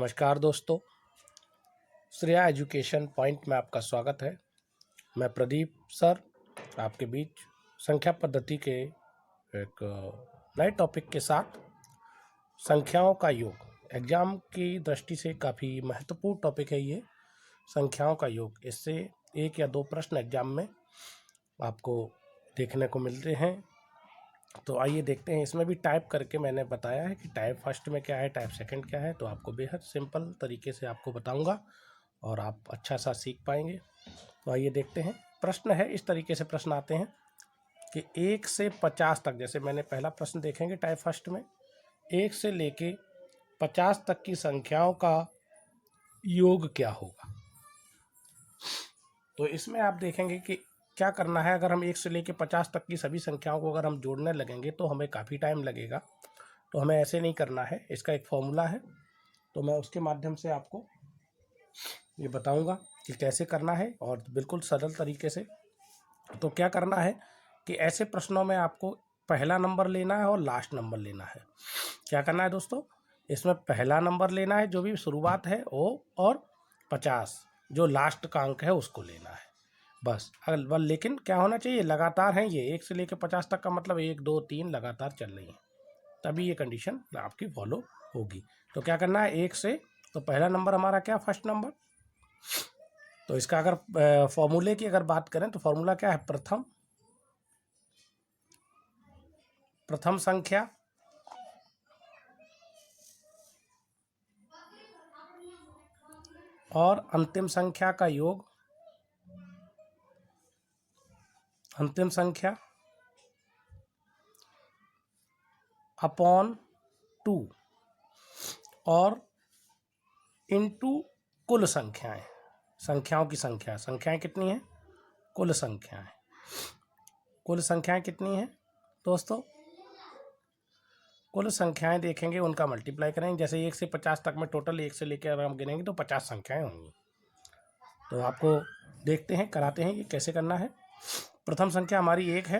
नमस्कार दोस्तों, Shreya education point में आपका स्वागत है। मैं प्रदीप सर आपके बीच संख्या पद्धति के एक नए टॉपिक के साथ संख्याओं का योग एग्जाम की दृष्टि से काफ़ी महत्वपूर्ण टॉपिक है ये संख्याओं का योग। इससे एक या दो प्रश्न एग्जाम में आपको देखने को मिलते हैं। तो आइए देखते हैं। इसमें भी टाइप करके मैंने बताया है कि टाइप फर्स्ट में क्या है, टाइप सेकंड क्या है। तो आपको बेहद सिंपल तरीके से आपको बताऊंगा और आप अच्छा सा सीख पाएंगे। तो आइए देखते हैं। प्रश्न है इस तरीके से, प्रश्न आते हैं कि 1 से 50 तक, जैसे मैंने पहला प्रश्न देखेंगे टाइप फर्स्ट में, 1 से लेके 50 तक की संख्याओं का योग क्या होगा। तो इसमें आप देखेंगे कि क्या करना है। अगर हम 1 से लेके 50 तक की सभी संख्याओं को अगर हम जोड़ने लगेंगे तो हमें काफ़ी टाइम लगेगा। तो हमें ऐसे नहीं करना है, इसका एक फॉर्मूला है। तो मैं उसके माध्यम से आपको ये बताऊंगा कि कैसे करना है और बिल्कुल सरल तरीके से। तो क्या करना है कि ऐसे प्रश्नों में आपको पहला नंबर लेना है और लास्ट नंबर लेना है। क्या करना है दोस्तों, इसमें पहला नंबर लेना है जो भी शुरुआत है वो, और 50 जो लास्ट का अंक है उसको लेना है बस। अगर लेकिन क्या होना चाहिए, लगातार है ये 1 से लेकर 50 तक का मतलब 1 2 3 लगातार चल रही है, तभी ये कंडीशन आपकी फॉलो होगी। तो क्या करना है 1 से, तो पहला नंबर हमारा क्या, फर्स्ट नंबर। तो इसका अगर फॉर्मूले की अगर बात करें तो फॉर्मूला क्या है, प्रथम संख्या और अंतिम संख्या का योग, अंतिम संख्या अपॉन 2 और इनटू कुल संख्याएं, संख्याओं की संख्या, संख्याएं कितनी हैं, कुल संख्याएं, कुल संख्याएं कितनी हैं दोस्तों, कुल संख्याएं देखेंगे उनका मल्टीप्लाई करेंगे। जैसे 1 से 50 तक में टोटल 1 से लेकर अगर हम गिनेंगे तो 50 संख्याएं होंगी। तो आपको देखते हैं, कराते हैं ये कैसे करना है। प्रथम संख्या हमारी 1 है,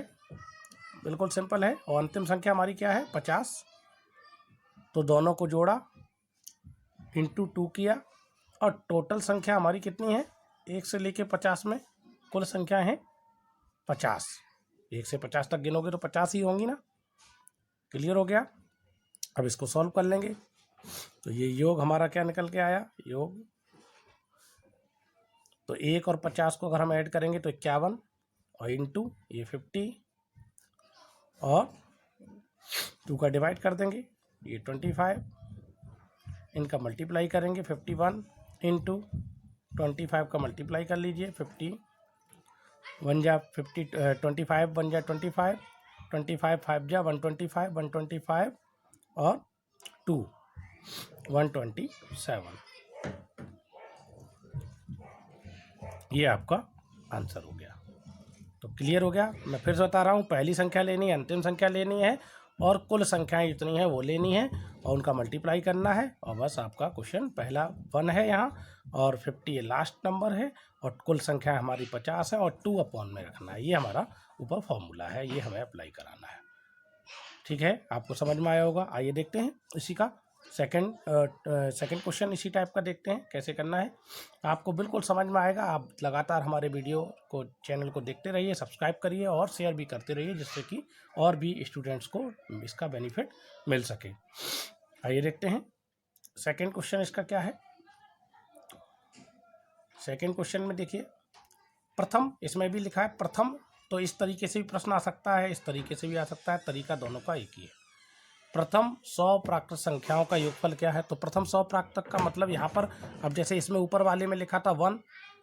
बिल्कुल सिंपल है, और अंतिम संख्या हमारी क्या है, 50। तो दोनों को जोड़ा, इंटू 2 किया, और टोटल संख्या हमारी कितनी है, 1 से लेके 50 में कुल संख्या है 50। 1 से 50 तक गिनोगे तो 50 ही होंगी ना। क्लियर हो गया। अब इसको सॉल्व कर लेंगे। तो ये योग हमारा क्या निकल के आया, योग, तो 1 और 50 को अगर हम ऐड करेंगे तो 51, और इंटू ये 50, और 2 का डिवाइड कर देंगे, ये 25, इनका मल्टीप्लाई करेंगे 51 इंटू 25 का मल्टीप्लाई कर लीजिए, 50 1 जा 50, 25 1 जा 25, 25 5 जा 125, 125 और 2 127। ये आपका आंसर हो गया। तो क्लियर हो गया। मैं फिर से बता रहा हूँ, पहली संख्या लेनी है, अंतिम संख्या लेनी है, और कुल संख्याएं जितनी हैं वो लेनी है, और उनका मल्टीप्लाई करना है, और बस आपका क्वेश्चन पहला 1 है यहाँ, और 50 ये लास्ट नंबर है, और कुल संख्या हमारी 50 है, और 2 अपॉन में रखना है। ये हमारा ऊपर फॉर्मूला है, ये हमें अप्लाई कराना है। ठीक है, आपको समझ में आया होगा। आइए देखते हैं इसी का सेकंड क्वेश्चन इसी टाइप का देखते हैं कैसे करना है। आपको बिल्कुल समझ में आएगा। आप लगातार हमारे वीडियो को, चैनल को देखते रहिए, सब्सक्राइब करिए और शेयर भी करते रहिए, जिससे कि और भी स्टूडेंट्स को इसका बेनिफिट मिल सके। आइए देखते हैं सेकंड क्वेश्चन इसका क्या है। सेकंड क्वेश्चन में देखिए, प्रथम, इसमें भी लिखा है प्रथम। तो इस तरीके से भी प्रश्न आ सकता है, इस तरीके से भी आ सकता है, तरीका दोनों का एक ही है। प्रथम 100 प्राकृत संख्याओं का योगफल क्या है। तो प्रथम 100 प्राकृत का मतलब यहाँ पर, अब जैसे इसमें ऊपर वाले में लिखा था 1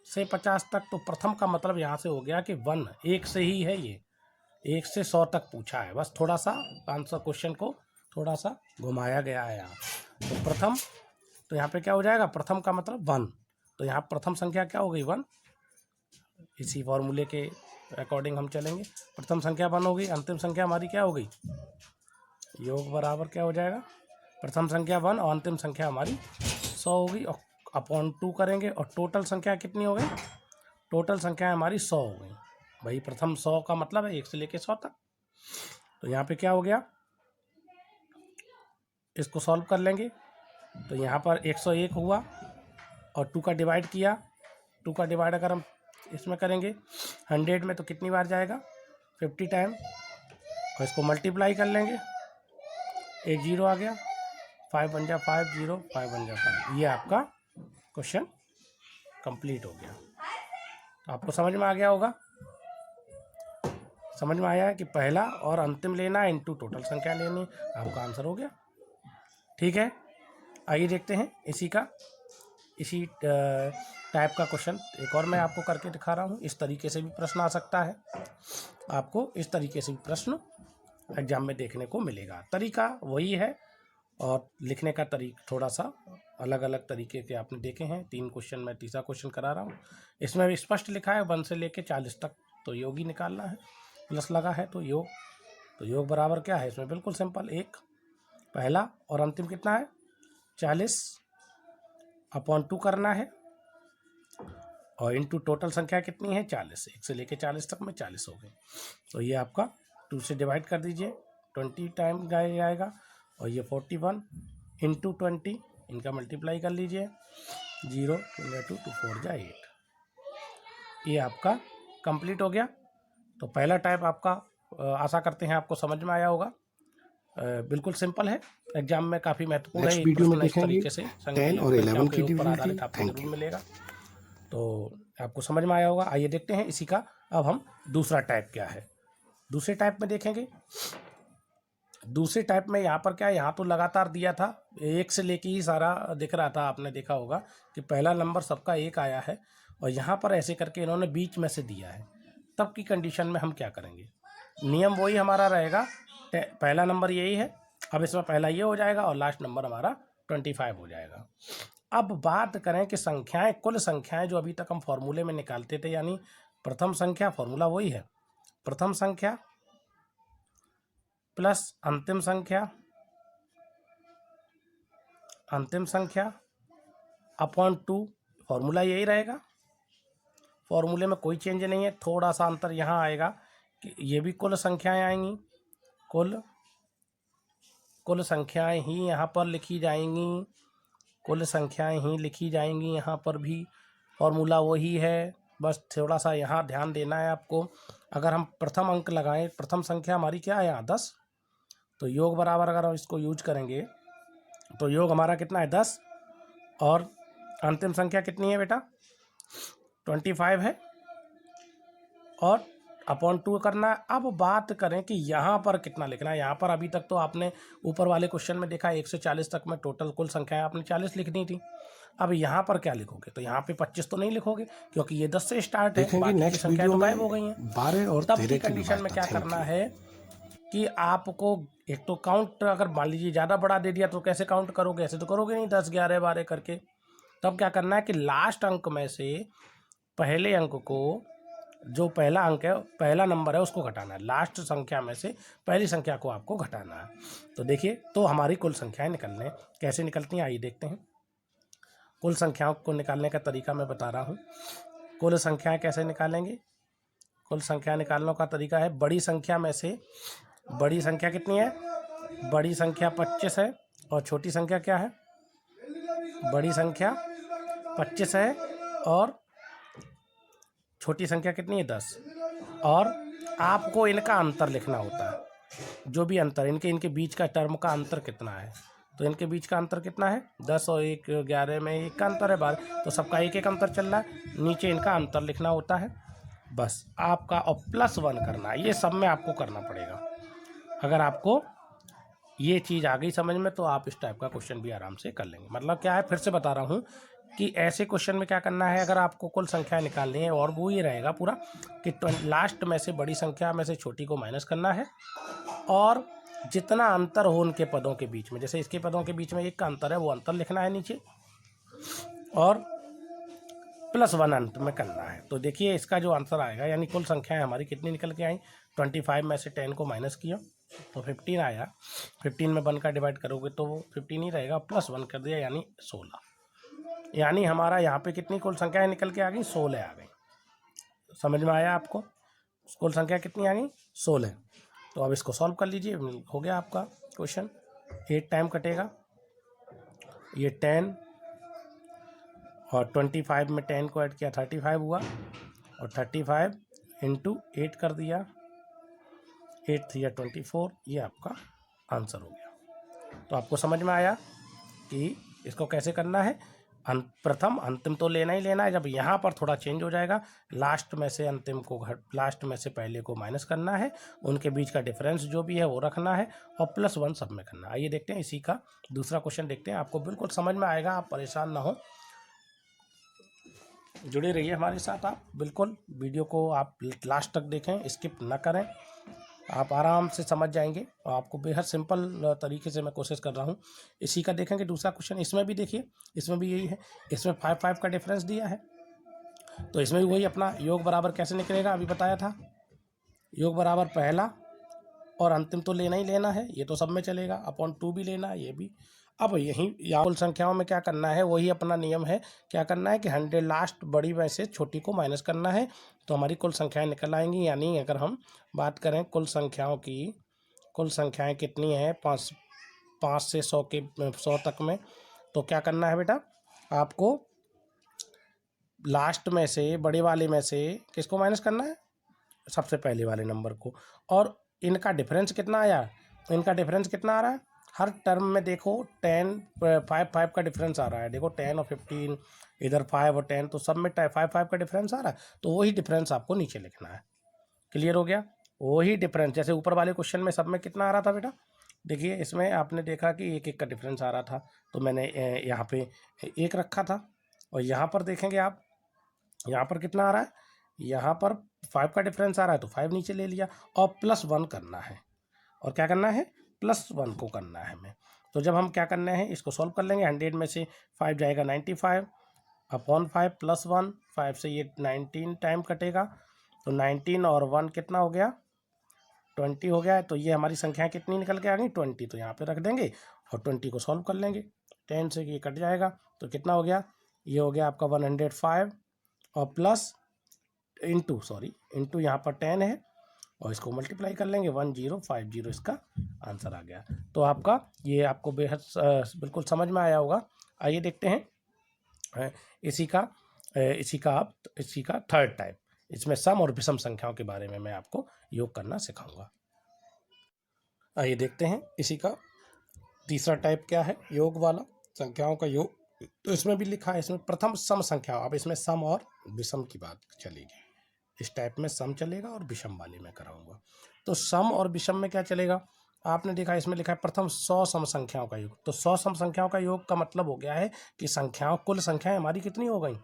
से 50 तक, तो प्रथम का मतलब यहाँ से हो गया कि 1 1 से ही है, ये 1 से 100 तक पूछा है। बस थोड़ा सा आंसर क्वेश्चन को थोड़ा सा घुमाया गया है यहाँ। तो प्रथम, तो यहाँ पे क्या हो जाएगा, प्रथम का मतलब 1। तो यहाँ प्रथम संख्या क्या हो गई, 1। इसी फॉर्मूले के अकॉर्डिंग हम चलेंगे। प्रथम संख्या 1 हो गई, अंतिम संख्या हमारी क्या हो गई, योग बराबर क्या हो जाएगा, प्रथम संख्या 1 और अंतिम संख्या हमारी 100 हो गई, और अपॉन 2 करेंगे, और टोटल संख्या कितनी हो गई, टोटल संख्या हमारी 100 हो गई। भाई प्रथम 100 का मतलब है 1 से लेके 100 तक। तो यहाँ पे क्या हो गया, इसको सॉल्व कर लेंगे। तो यहाँ पर 101 हुआ और 2 का डिवाइड किया, 2 का डिवाइड अगर हम इसमें करेंगे 100 में तो कितनी बार जाएगा 50 टाइम, और इसको मल्टीप्लाई कर लेंगे, एक जीरो आ गया, 5 बन जा 5 0 5 बन जा 5। ये आपका क्वेश्चन कंप्लीट हो गया। तो आपको समझ में आ गया होगा, समझ में आया है कि पहला और अंतिम लेना है इनटू टोटल संख्या लेनी, आपका आंसर हो गया। ठीक है, आइए देखते हैं इसी टाइप का क्वेश्चन एक और मैं आपको करके दिखा रहा हूँ। इस तरीके से भी प्रश्न आ सकता है, आपको इस तरीके से भी प्रश्न एग्जाम में देखने को मिलेगा। तरीका वही है और लिखने का तरीका थोड़ा सा अलग अलग तरीके के आपने देखे हैं। 3 क्वेश्चन मैं तीसरा क्वेश्चन करा रहा हूँ। इसमें भी स्पष्ट लिखा है 1 से लेके 40 तक तो योग ही निकालना है, प्लस लगा है तो योग बराबर क्या है इसमें, बिल्कुल सिंपल, 1 पहला और अंतिम कितना है 40/2 करना है, और इनटू टोटल संख्या कितनी है 40, 1 से लेके 40 तक में 40 हो गए। तो ये आपका 2 से डिवाइड कर दीजिए, 20 टाइम जाएगा, और ये 41 इंटू 20 इनका मल्टीप्लाई कर लीजिए, 0 2 2 4 जा 8। ये आपका कंप्लीट हो गया। तो पहला टाइप आपका आशा करते हैं आपको समझ में आया होगा, बिल्कुल सिंपल है, एग्जाम में काफ़ी महत्वपूर्ण है। वीडियो में इस तरीके से 10 और 11 की आधारित आपको जरूर मिलेगा, तो आपको समझ में आया होगा। आइए देखते हैं इसी का अब हम दूसरा टाइप क्या है। दूसरे टाइप में देखेंगे, दूसरे टाइप में यहाँ पर क्या है, यहाँ तो लगातार दिया था, 1 से लेके ही सारा दिख रहा था, आपने देखा होगा कि पहला नंबर सबका 1 आया है, और यहाँ पर ऐसे करके इन्होंने बीच में से दिया है। तब की कंडीशन में हम क्या करेंगे, नियम वही हमारा रहेगा, पहला नंबर यही है, अब इसमें पहला ये हो जाएगा और लास्ट नंबर हमारा 25 हो जाएगा। अब बात करें कि संख्याएं, कुल संख्याएं जो अभी तक हम फॉर्मूले में निकालते थे, यानी प्रथम संख्या, फॉर्मूला वही है, प्रथम संख्या प्लस अंतिम संख्या अपॉन 2, फॉर्मूला यही रहेगा, फॉर्मूले में कोई चेंज नहीं है। थोड़ा सा अंतर यहाँ आएगा कि ये भी कुल संख्याएं आएंगी, कुल संख्याएं ही यहाँ पर लिखी जाएंगी, कुल संख्याएं ही लिखी जाएंगी, यहाँ पर भी फॉर्मूला वही है, बस थोड़ा सा यहाँ ध्यान देना है आपको। अगर हम प्रथम अंक लगाएं, प्रथम संख्या हमारी क्या है यहाँ 10, तो योग बराबर अगर हम इसको यूज करेंगे तो योग हमारा कितना है 10, और अंतिम संख्या कितनी है बेटा 25 है, और अपॉन 2 करना है। अब बात करें कि यहाँ पर कितना लिखना है, यहाँ पर अभी तक तो आपने ऊपर वाले क्वेश्चन में देखा 1 से 40 तक में टोटल कुल संख्याएं आपने 40 लिखनी थी। अब यहाँ पर क्या लिखोगे, तो यहाँ पे 25 तो नहीं लिखोगे क्योंकि ये 10 से स्टार्ट है, बाकी की संख्याएं तो गायब हो गई हैं। 12 और 13 की कंडीशन में क्या करना है कि आपको एक तो काउंट, अगर मान लीजिए ज़्यादा बड़ा दे दिया तो कैसे काउंट करोगे, ऐसे तो करोगे नहीं 10 11 12 करके। तब क्या करना है कि लास्ट अंक में से पहले अंक को, जो पहला अंक है, पहला नंबर है, उसको घटाना है, लास्ट संख्या में से पहली संख्या को आपको घटाना है। तो देखिए, तो हमारी कुल संख्याएं निकलने कैसे निकलती हैं, आइए देखते हैं। कुल संख्याओं को निकालने का तरीका मैं बता रहा हूँ। कुल संख्याएं कैसे निकालेंगे, कुल संख्या निकालने का तरीका है, बड़ी संख्या में से, बड़ी संख्या कितनी है, बड़ी संख्या 25 है, और छोटी संख्या क्या है, बड़ी संख्या 25 है और छोटी संख्या कितनी है 10, और आपको इनका अंतर लिखना होता है, जो भी अंतर इनके बीच का टर्म का अंतर कितना है। तो इनके बीच का अंतर कितना है 10 और 1 11 में 1 का अंतर है 12, तो सबका 1 1 अंतर चल रहा है, नीचे इनका अंतर लिखना होता है बस आपका, और +1 करना है। ये सब में आपको करना पड़ेगा। अगर आपको ये चीज़ आ गई समझ में तो आप इस टाइप का क्वेश्चन भी आराम से कर लेंगे। मतलब क्या है, फिर से बता रहा हूँ कि ऐसे क्वेश्चन में क्या करना है, अगर आपको कुल संख्या निकालनी है, और वो ये रहेगा पूरा कि लास्ट में से बड़ी संख्या में से छोटी को माइनस करना है, और जितना अंतर हो उनके पदों के बीच में, जैसे इसके पदों के बीच में 1 का अंतर है, वो अंतर लिखना है नीचे, और +1 अंत में करना है। तो देखिए इसका जो आंसर आएगा, यानी कुल संख्याएं हमारी कितनी निकल के आई, 25 में से 10 को माइनस किया तो 15 आया, 15 में 1 का डिवाइड करोगे तो वो 15 ही रहेगा, +1 कर दिया यानी 16, यानी हमारा यहाँ पे कितनी कुल संख्याएं निकल के आ गई, 16 आ गई। समझ में आया आपको, कुल संख्या कितनी आ गई 16। तो अब इसको सॉल्व कर लीजिए, हो गया आपका क्वेश्चन। 8 टाइम कटेगा, ये 10 और 25 में 10 को ऐड किया 35 हुआ, और 35 इंटू 8 कर दिया, 8 3 24, ये आपका आंसर हो गया। तो आपको समझ में आया कि इसको कैसे करना है। प्रथम अंतिम तो लेना ही लेना है, जब यहाँ पर थोड़ा चेंज हो जाएगा, लास्ट में से अंतिम को लास्ट में से पहले को माइनस करना है, उनके बीच का डिफरेंस जो भी है वो रखना है, और +1 सब में करना है। आइए देखते हैं इसी का दूसरा क्वेश्चन देखते हैं, आपको बिल्कुल समझ में आएगा, आप परेशान ना हो, जुड़े रहिए हमारे साथ। आप बिल्कुल वीडियो को आप लास्ट तक देखें, स्किप ना करें, आप आराम से समझ जाएंगे, और आपको बेहद सिंपल तरीके से मैं कोशिश कर रहा हूँ। इसी का देखेंगे दूसरा क्वेश्चन, इसमें भी देखिए, इसमें भी यही है, इसमें 5 का डिफरेंस दिया है, तो इसमें भी वही अपना योग बराबर कैसे निकलेगा, अभी बताया था, योग बराबर पहला और अंतिम तो लेना ही लेना है, ये तो सब में चलेगा, अपॉन 2 भी लेना है, ये भी। अब यहीं या कुल संख्याओं में क्या करना है, वही अपना नियम है, क्या करना है कि 100 लास्ट बड़ी में से छोटी को माइनस करना है, तो हमारी कुल संख्याएं निकल आएंगी। यानी अगर हम बात करें कुल संख्याओं की, कुल संख्याएं कितनी हैं 5 से 100 तक में, तो क्या करना है बेटा, आपको लास्ट में से बड़े वाले में से किसको माइनस करना है, सबसे पहले वाले नंबर को, और इनका डिफरेंस कितना आया, इनका डिफरेंस कितना आ रहा है, हर टर्म में देखो 5 का डिफरेंस आ रहा है, देखो 10 और 15, इधर 5 और 10, तो सब में 5 का डिफरेंस आ रहा है, तो वही डिफरेंस आपको नीचे लिखना है। क्लियर हो गया, वही डिफरेंस जैसे ऊपर वाले क्वेश्चन में सब में कितना आ रहा था बेटा, देखिए इसमें आपने देखा कि 1 का डिफरेंस आ रहा था, तो मैंने यहाँ पे 1 रखा था, और यहाँ पर देखेंगे आप, यहाँ पर कितना आ रहा है, यहाँ पर 5 का डिफरेंस आ रहा है, तो 5 नीचे ले लिया, और +1 करना है, और क्या करना है, +1 को करना है हमें। तो जब हम क्या करना है, इसको सॉल्व कर लेंगे, 100 में से 5 जाएगा 95 अपॉन 5 +1, 5 से ये 19 टाइम कटेगा, तो 19 और 1 कितना हो गया, 20 हो गया है। तो ये हमारी संख्याएं कितनी निकल के आ गई, 20, तो यहाँ पे रख देंगे और 20 को सॉल्व कर लेंगे, 10 से ये कट जाएगा, तो कितना हो गया, ये हो गया आपका 105, और प्लस इंटू यहाँ पर 10 है, और इसको मल्टीप्लाई कर लेंगे, 1050 इसका आंसर आ गया। तो आपका ये आपको बेहद बिल्कुल समझ में आया होगा। आइए देखते हैं इसी का थर्ड टाइप, इसमें सम और विषम संख्याओं के बारे में मैं आपको योग करना सिखाऊंगा। आइए देखते हैं इसी का तीसरा टाइप क्या है, योग वाला, संख्याओं का योग। तो इसमें भी लिखा है, इसमें प्रथम सम संख्या, अब इसमें सम और विषम की बात चलेगी, इस टाइप में सम चलेगा और विषम वाले में कराऊंगा। तो सम और विषम में क्या चलेगा, आपने देखा इसमें लिखा है प्रथम 100 सम संख्याओं का योग। तो 100 सम संख्याओं का योग का मतलब हो गया है कि कुल संख्याएं हमारी कितनी हो गई,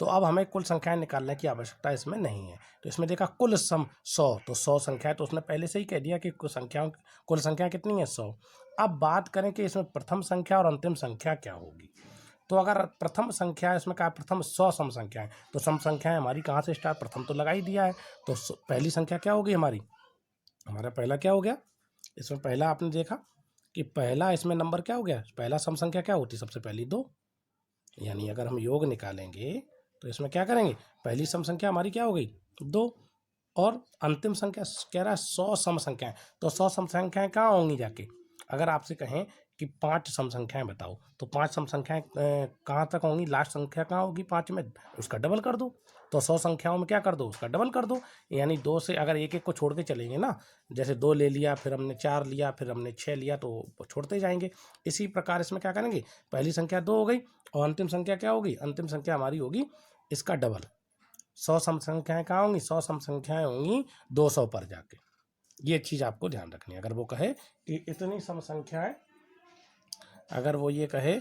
तो अब हमें कुल संख्याएं निकालने की आवश्यकता इसमें नहीं है। तो इसमें देखा कुल सम 100, तो 100 संख्याएं, तो उसने पहले से ही कह दिया कि कुल संख्या कितनी है 100। अब बात करें कि इसमें प्रथम संख्या और अंतिम संख्या क्या होगी। तो अगर प्रथम संख्या इसमें कहा प्रथम 100 सम संख्याएं, तो सम संख्याएं हमारी कहाँ से स्टार्ट, प्रथम तो लगा ही दिया है, तो पहली संख्या क्या होगी हमारी, हमारा पहला क्या हो गया, इसमें पहला आपने देखा कि पहला इसमें नंबर क्या हो गया, पहला सम संख्या क्या होती, सबसे पहली 2, यानी अगर हम योग निकालेंगे तो इसमें क्या करेंगे, पहली सम संख्या हमारी क्या हो गई 2, और अंतिम संख्या कह रहा है 100 सम संख्याएं, तो 100 सम संख्याएं कहाँ होंगी जाके, अगर आपसे कहें कि 5 सम संख्याएं बताओ, तो 5 सम संख्याएं कहाँ तक होंगी, लास्ट संख्या कहाँ होगी 5 में, उसका डबल कर दो, तो 100 संख्याओं में क्या कर दो, उसका डबल कर दो, यानी 2 से अगर एक को छोड़ के चलेंगे ना, जैसे 2 ले लिया, फिर हमने 4 लिया, फिर हमने 6 लिया, तो छोड़ते जाएंगे। इसी प्रकार इसमें क्या करेंगे, पहली संख्या 2 हो गई, और अंतिम संख्या क्या होगी, अंतिम संख्या हमारी होगी इसका डबल। 100 सम संख्याएं कहाँ होंगी, 100 सम संख्याएं होंगी 200 पर जाके, ये चीज़ आपको ध्यान रखनी है। अगर वो कहे कि इतनी सम संख्याएं, अगर वो ये कहे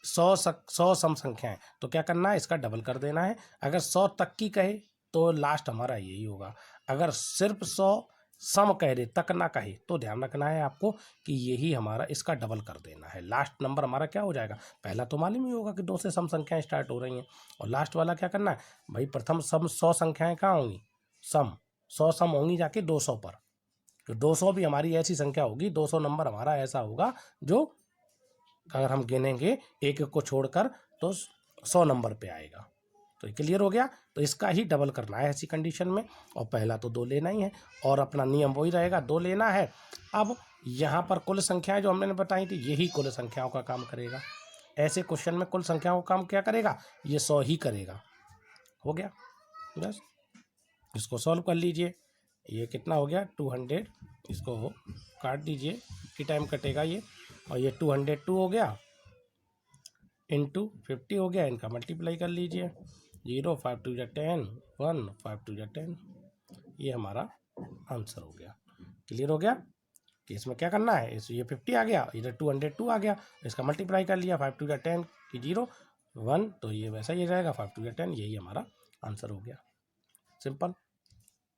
100 सम संख्याएं, तो क्या करना है, इसका डबल कर देना है। अगर 100 तक की कहे तो लास्ट हमारा यही होगा, अगर सिर्फ 100 सम कह दे, तक ना कहे, तो ध्यान रखना है आपको कि यही हमारा, इसका डबल कर देना है, लास्ट नंबर हमारा क्या हो जाएगा। पहला तो मालूम ही होगा कि 2 से सम संख्याएं स्टार्ट हो रही हैं, और लास्ट वाला क्या करना है भाई, प्रथम सम 100 संख्याएं कहाँ होंगी, सम 100 सम होंगी जाके 200 पर, तो 200 भी हमारी ऐसी संख्या होगी, 200 नंबर हमारा ऐसा होगा जो अगर हम गिनेंगे एक को छोड़कर तो 100 नंबर पे आएगा। तो क्लियर हो गया, तो इसका ही डबल करना है ऐसी कंडीशन में, और पहला तो 2 लेना ही है, और अपना नियम वही रहेगा, 2 लेना है। अब यहाँ पर कुल संख्याएं जो हमने बताई थी, यही कुल संख्याओं का काम करेगा। ऐसे क्वेश्चन में कुल संख्याओं का काम क्या करेगा, ये 100 ही करेगा। हो गया बस, इसको सॉल्व कर लीजिए। ये कितना हो गया 200, इसको काट दीजिए, कितनी टाइम कटेगा ये, और ये 202 हो गया इंटू 50 हो गया, इनका मल्टीप्लाई कर लीजिए। 0 5 2 10, 1 5 2 10, ये हमारा आंसर हो गया। क्लियर हो गया कि इसमें क्या करना है, इस ये 50 आ गया, इधर 202 आ गया, इसका मल्टीप्लाई कर लिया, 5 2 10 की 0 1, तो ये वैसा ही रहेगा 5 2 10, यही हमारा आंसर हो गया। सिंपल।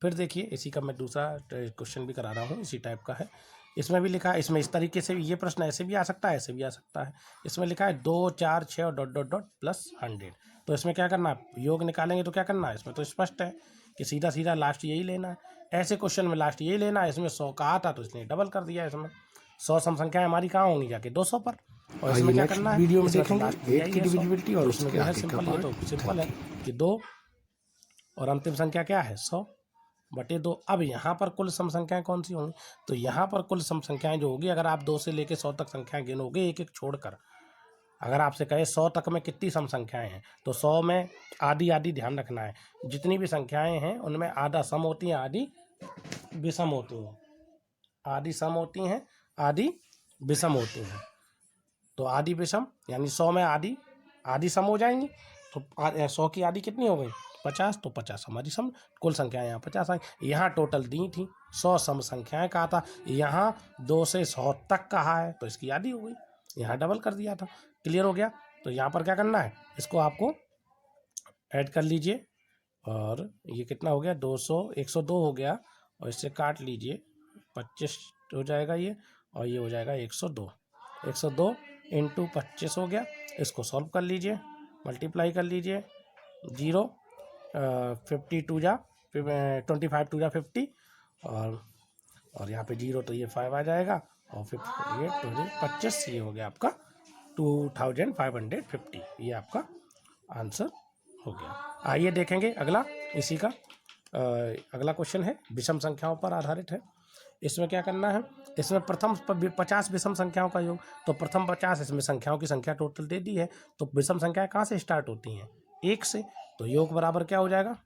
फिर देखिए इसी का मैं दूसरा क्वेश्चन भी करा रहा हूँ, इसी टाइप का है। इसमें भी लिखा है, इसमें इस तरीके से ये प्रश्न ऐसे भी आ सकता है, ऐसे भी आ सकता है। इसमें लिखा है 2 4 6 और डॉट डॉट डॉट प्लस 100। तो इसमें क्या करना है, योग निकालेंगे तो क्या करना है, इसमें तो स्पष्ट है कि सीधा सीधा लास्ट यही लेना है। ऐसे क्वेश्चन में लास्ट यही लेना है। इसमें 100 का आता तो इसने डबल कर दिया। इसमें 100 सम संख्याएं हमारी कहाँ होंगी, जाके 200 पर। और इसमें क्या करना है, वीडियो में इसमें तो देखेंगे लास्ट 8 की डिविजिबिलिटी और उसमें उसके क्या है आगे का सिंपल, ये तो पार्ट। सिंपल है कि 2 और अंतिम संख्या क्या है 100 बटे 2। अब यहाँ पर कुल सम संख्याएं कौन सी होंगी, तो यहाँ पर कुल सम संख्याएं जो होगी, अगर आप 2 से लेकर 100 तक संख्याएं गिनोगे एक एक छोड़कर, अगर आपसे कहे 100 तक में कितनी सम संख्याएं हैं, तो 100 में आधी आधी ध्यान रखना है। जितनी भी संख्याएं हैं उनमें आधा सम होती हैं, आधी विषम होती हैं। आधी सम होती हैं, आधी विषम होती हैं। तो आधी विषम यानी 100 में आधी आधी सम हो जाएंगी। तो 100 की आधी कितनी हो गई 50, तो 50 हमारी सम, कुल संख्याएं यहाँ 50 आई। यहाँ टोटल दी थी 100 सम संख्याएं कहा था, यहाँ 2 से 100 तक कहा है, तो इसकी आधी हो गई, यहाँ डबल कर दिया था। क्लियर हो गया। तो यहाँ पर क्या करना है, इसको आपको ऐड कर लीजिए, और ये कितना हो गया 200 102 हो गया, और इससे काट लीजिए 25 हो जाएगा ये, और ये हो जाएगा 102। 102 इंटू 25 हो गया। इसको सॉल्व कर लीजिए, मल्टीप्लाई कर लीजिए। 0 52 जा 25 2 जा 50, और यहाँ पे 0 तो ये 5 आ जाएगा, और फिर ये 25, ये हो गया आपका 2550, ये आपका आंसर हो गया। आइए देखेंगे अगला, इसी का अगला क्वेश्चन है, विषम संख्याओं पर आधारित है। इसमें क्या करना है, इसमें प्रथम 50 विषम संख्याओं का योग, तो प्रथम 50, इसमें संख्याओं की संख्या टोटल दे दी है, तो विषम संख्याएं कहाँ से स्टार्ट होती हैं 1 से, तो योग बराबर क्या हो जाएगा,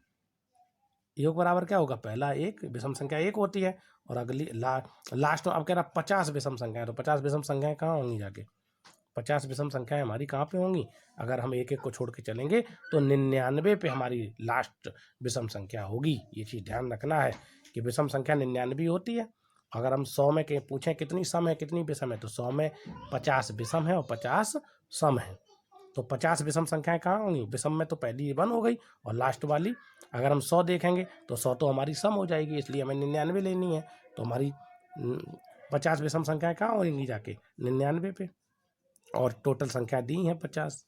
योग बराबर क्या होगा, पहला 1, विषम संख्या 1 होती है, और अगली लास्ट अब कह रहा 50 विषम संख्याएं, तो 50 विषम संख्याएं कहाँ होंगी, जाके 50 विषम संख्याएं हमारी कहाँ पे होंगी, अगर हम एक एक को छोड़ के चलेंगे तो 99 पे हमारी लास्ट विषम संख्या होगी। ये चीज़ ध्यान रखना है कि विषम संख्या 99 होती है। अगर हम 100 में पूछें कितनी सम है कितनी विषम है, तो 100 में 50 विषम है और 50 सम है। तो 50 विषम संख्याएं कहाँ होंगी, विषम में तो पहली 1 हो गई, और लास्ट वाली अगर हम 100 देखेंगे तो 100 तो हमारी सम हो जाएगी, इसलिए हमें 99 लेनी है। तो हमारी 50 विषम संख्याएं कहाँ होंगी, जाके 99 पे, और टोटल संख्या दी है 50,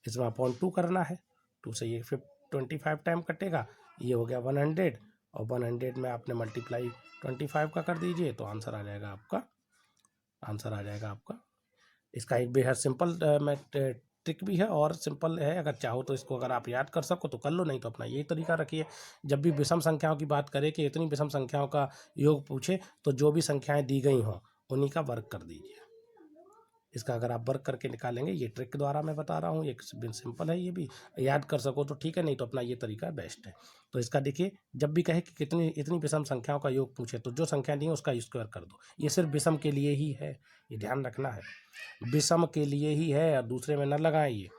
इसमें अपॉन 2 करना है। 2 से ये 25 टाइम कटेगा, ये हो गया 100, और 100 में आपने मल्टीप्लाई 25 का कर दीजिए, तो आंसर आ जाएगा आपका। इसका एक बेहद सिंपल ट्रिक भी है, और सिंपल है, अगर चाहो तो इसको अगर आप याद कर सको तो कर लो, नहीं तो अपना यही तरीका रखिए। जब भी विषम संख्याओं की बात करें कि इतनी विषम संख्याओं का योग पूछे, तो जो भी संख्याएं दी गई हों उन्हीं का वर्ग कर दीजिए। इसका अगर आप वर्क करके निकालेंगे, ये ट्रिक द्वारा मैं बता रहा हूँ, ये सिंपल है, ये भी याद कर सको तो ठीक है, नहीं तो अपना ये तरीका बेस्ट है। तो इसका देखिए, जब भी कहे कि इतनी विषम संख्याओं का योग पूछे, तो जो संख्या दी है उसका स्क्वायर कर दो। ये सिर्फ विषम के लिए ही है, ये ध्यान रखना है, विषम के लिए ही है, और दूसरे में न लगाएं ये।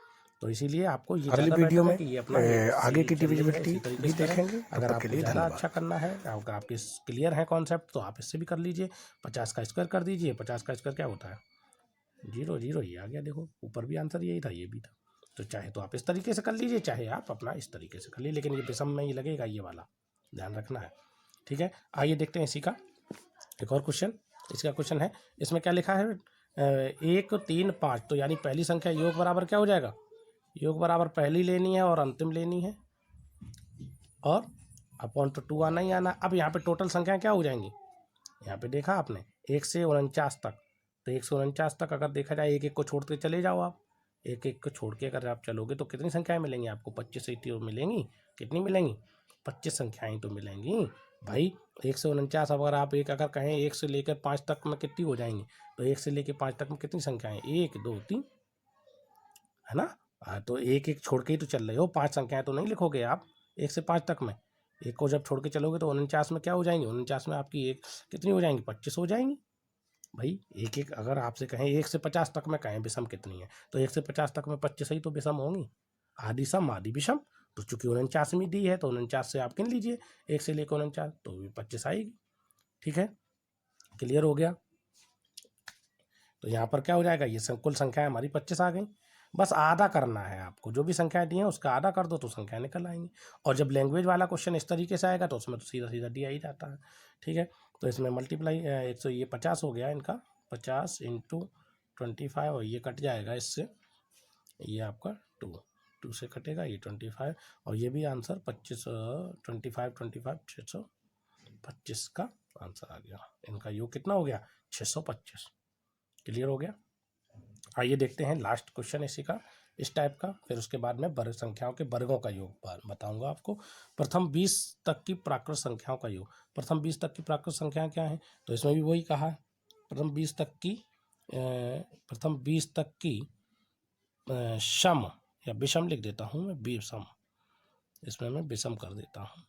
तो इसीलिए आपको ये अगली वीडियो में ये अपना आगे की डिविजिबिलिटी भी देखेंगे। अगर आपको ज़्यादा अच्छा करना है, अगर आपके क्लियर है कॉन्सेप्ट, तो आप इससे भी कर लीजिए। 50 का स्क्वायर कर दीजिए, 50 का स्क्वायर क्या होता है 0 0, ये आ गया, देखो ऊपर भी आंसर यही था, ये भी था। तो चाहे तो आप इस तरीके से कर लीजिए, चाहे आप अपना इस तरीके से कर लीजिए, लेकिन ये विषम में ही लगेगा, ये वाला ध्यान रखना है। ठीक है, आइए देखते हैं इसी का एक और क्वेश्चन। इसका क्वेश्चन है, इसमें क्या लिखा है 1 3 5, तो यानी पहली संख्या योग बराबर क्या हो जाएगा, योग बराबर पहली लेनी है और अंतिम लेनी है, और अपॉन तो 2 आना ही आना। अब यहाँ पे टोटल संख्या क्या हो जाएंगी, यहाँ पे देखा आपने 1 से 49 तक, तो 149 तक अगर देखा जाए, एक एक को छोड़ते चले जाओ आप, एक एक को छोड़ के अगर आप चलोगे तो कितनी संख्याएं मिलेंगी आपको, 25 से मिलेंगी। कितनी मिलेंगी, 25 संख्याएं तो मिलेंगी भाई। 149, अगर आप अगर कहें 1 से लेकर 5 तक में कितनी हो जाएंगी, तो 1 से लेकर 5 तक में कितनी संख्याएं, 1 2 3, है ना। तो एक एक छोड़ के ही तो चल रहे हो, 5 संख्याएं तो नहीं लिखोगे आप 1 से 5 तक में। एक को जब छोड़ के चलोगे तो 49 में क्या हो जाएंगे, 49 में आपकी एक कितनी हो जाएंगी, 25 हो जाएंगी भाई। एक एक अगर आपसे कहें 1 से 50 तक में कहें विषम कितनी है, तो 1 से 50 तक में 25 ही तो विषम होंगी, आदि सम आदि विषम। तो चूंकि 49वीं दी है तो 49 से आप गिन लीजिए 1 से लेकर 49, तो 25 आएगी। ठीक है, क्लियर हो गया। तो यहाँ पर क्या हो जाएगा, ये कुल संख्या हमारी 25 आ गई। बस आधा करना है आपको, जो भी संख्याएं दी हैं उसका आधा कर दो तो संख्या निकल आएंगी। और जब लैंग्वेज वाला क्वेश्चन इस तरीके से आएगा तो उसमें तो सीधा सीधा दिया ही जाता है। ठीक है, तो इसमें मल्टीप्लाई 100, ये 50 हो गया इनका, 50 × 25, और ये कट जाएगा इससे, ये आपका 2 से कटेगा, ये 25, और ये भी आंसर 25 25 625 का आंसर आ गया। इनका योग कितना हो गया, 625। क्लियर हो गया। आइए देखते हैं लास्ट क्वेश्चन इसी का, इस टाइप का, फिर उसके बाद में वर्ग संख्याओं के वर्गों का योग बताऊंगा आपको। प्रथम 20 तक की प्राकृत संख्याओं का योग। प्रथम 20 तक की प्राकृत संख्याएं क्या है, तो इसमें भी वही कहा है, प्रथम 20 तक की सम या विषम लिख देता हूँ मैं, विषम, इसमें मैं विषम कर देता हूँ।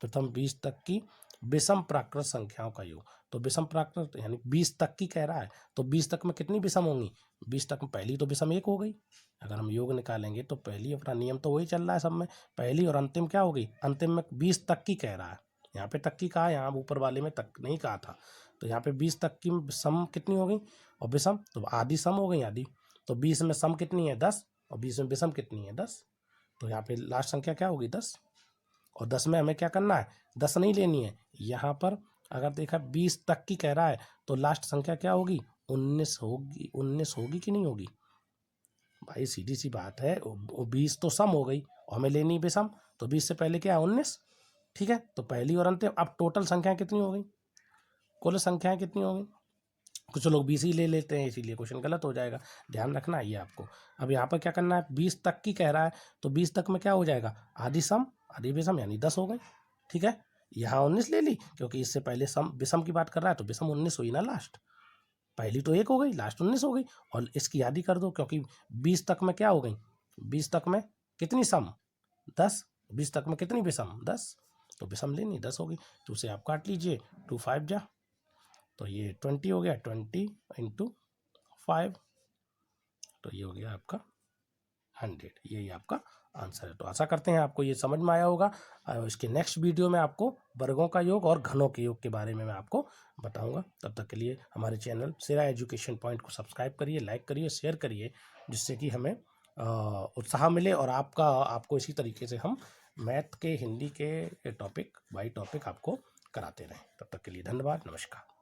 प्रथम 20 तक की विषम प्राकृत संख्याओं का योग। तो विषम प्राकृत यानी 20 तक की कह रहा है, तो 20 तक में कितनी विषम होंगी, 20 तक में पहली तो विषम 1 हो गई। अगर हम योग निकालेंगे तो पहली, अपना नियम तो वही चल रहा है सब में, पहली और अंतिम क्या हो गई, अंतिम में 20 तक की कह रहा है, यहाँ पे तक की कहा, यहाँ ऊपर वाले में तक नहीं कहा था। तो यहाँ पे 20 तक की सम कितनी हो गई और विषम, तो आधी सम हो गई आधी। तो 20 में सम कितनी है 10, और 20 में विषम कितनी है 10, तो यहाँ पे लास्ट संख्या क्या होगी 10। और 10 में हमें क्या करना है, 10 नहीं लेनी है, यहाँ पर अगर देखा 20 तक की कह रहा है तो लास्ट संख्या क्या होगी, 19 होगी। 19 होगी कि नहीं होगी भाई, सीधी सी बात है। 20 तो सम हो गई और हमें लेनी विषम, तो 20 से पहले क्या है 19। ठीक है, तो पहली और अंतिम, अब टोटल संख्याएं कितनी हो गई, कुल संख्याएं कितनी हो गई। कुछ लोग 20 ही ले लेते हैं, इसीलिए क्वेश्चन गलत हो जाएगा, ध्यान रखना है ये आपको। अब यहाँ पर क्या करना है, 20 तक की कह रहा है, तो 20 तक में क्या हो जाएगा, आधी सम आधी विषम, यानी 10 हो गई। ठीक है, यहाँ 19 ले ली क्योंकि इससे पहले सम विषम की बात कर रहा है, तो विषम 19 हुई ना लास्ट, पहली तो 1 हो गई, लास्ट 19 हो गई। और इसकी आधी कर दो क्योंकि 20 तक में क्या हो गई, 20 तक में कितनी सम 10, 20 तक में कितनी विषम 10, तो विषम लेनी 10 होगी। तो उसे आप काट लीजिए, 2 5 जा, तो ये 20 हो गया, 20 × 5, तो ये हो गया आपका 100। यही आपका आंसर है। तो आशा करते हैं आपको ये समझ में आया होगा। इसके नेक्स्ट वीडियो में आपको वर्गों का योग और घनों के योग के बारे में मैं आपको बताऊंगा। तब तक के लिए हमारे चैनल सेरा एजुकेशन पॉइंट को सब्सक्राइब करिए, लाइक करिए, शेयर करिए, जिससे कि हमें उत्साह मिले और आपको इसी तरीके से हम मैथ के, हिंदी के टॉपिक बाई टॉपिक आपको कराते रहें। तब तक के लिए धन्यवाद, नमस्कार।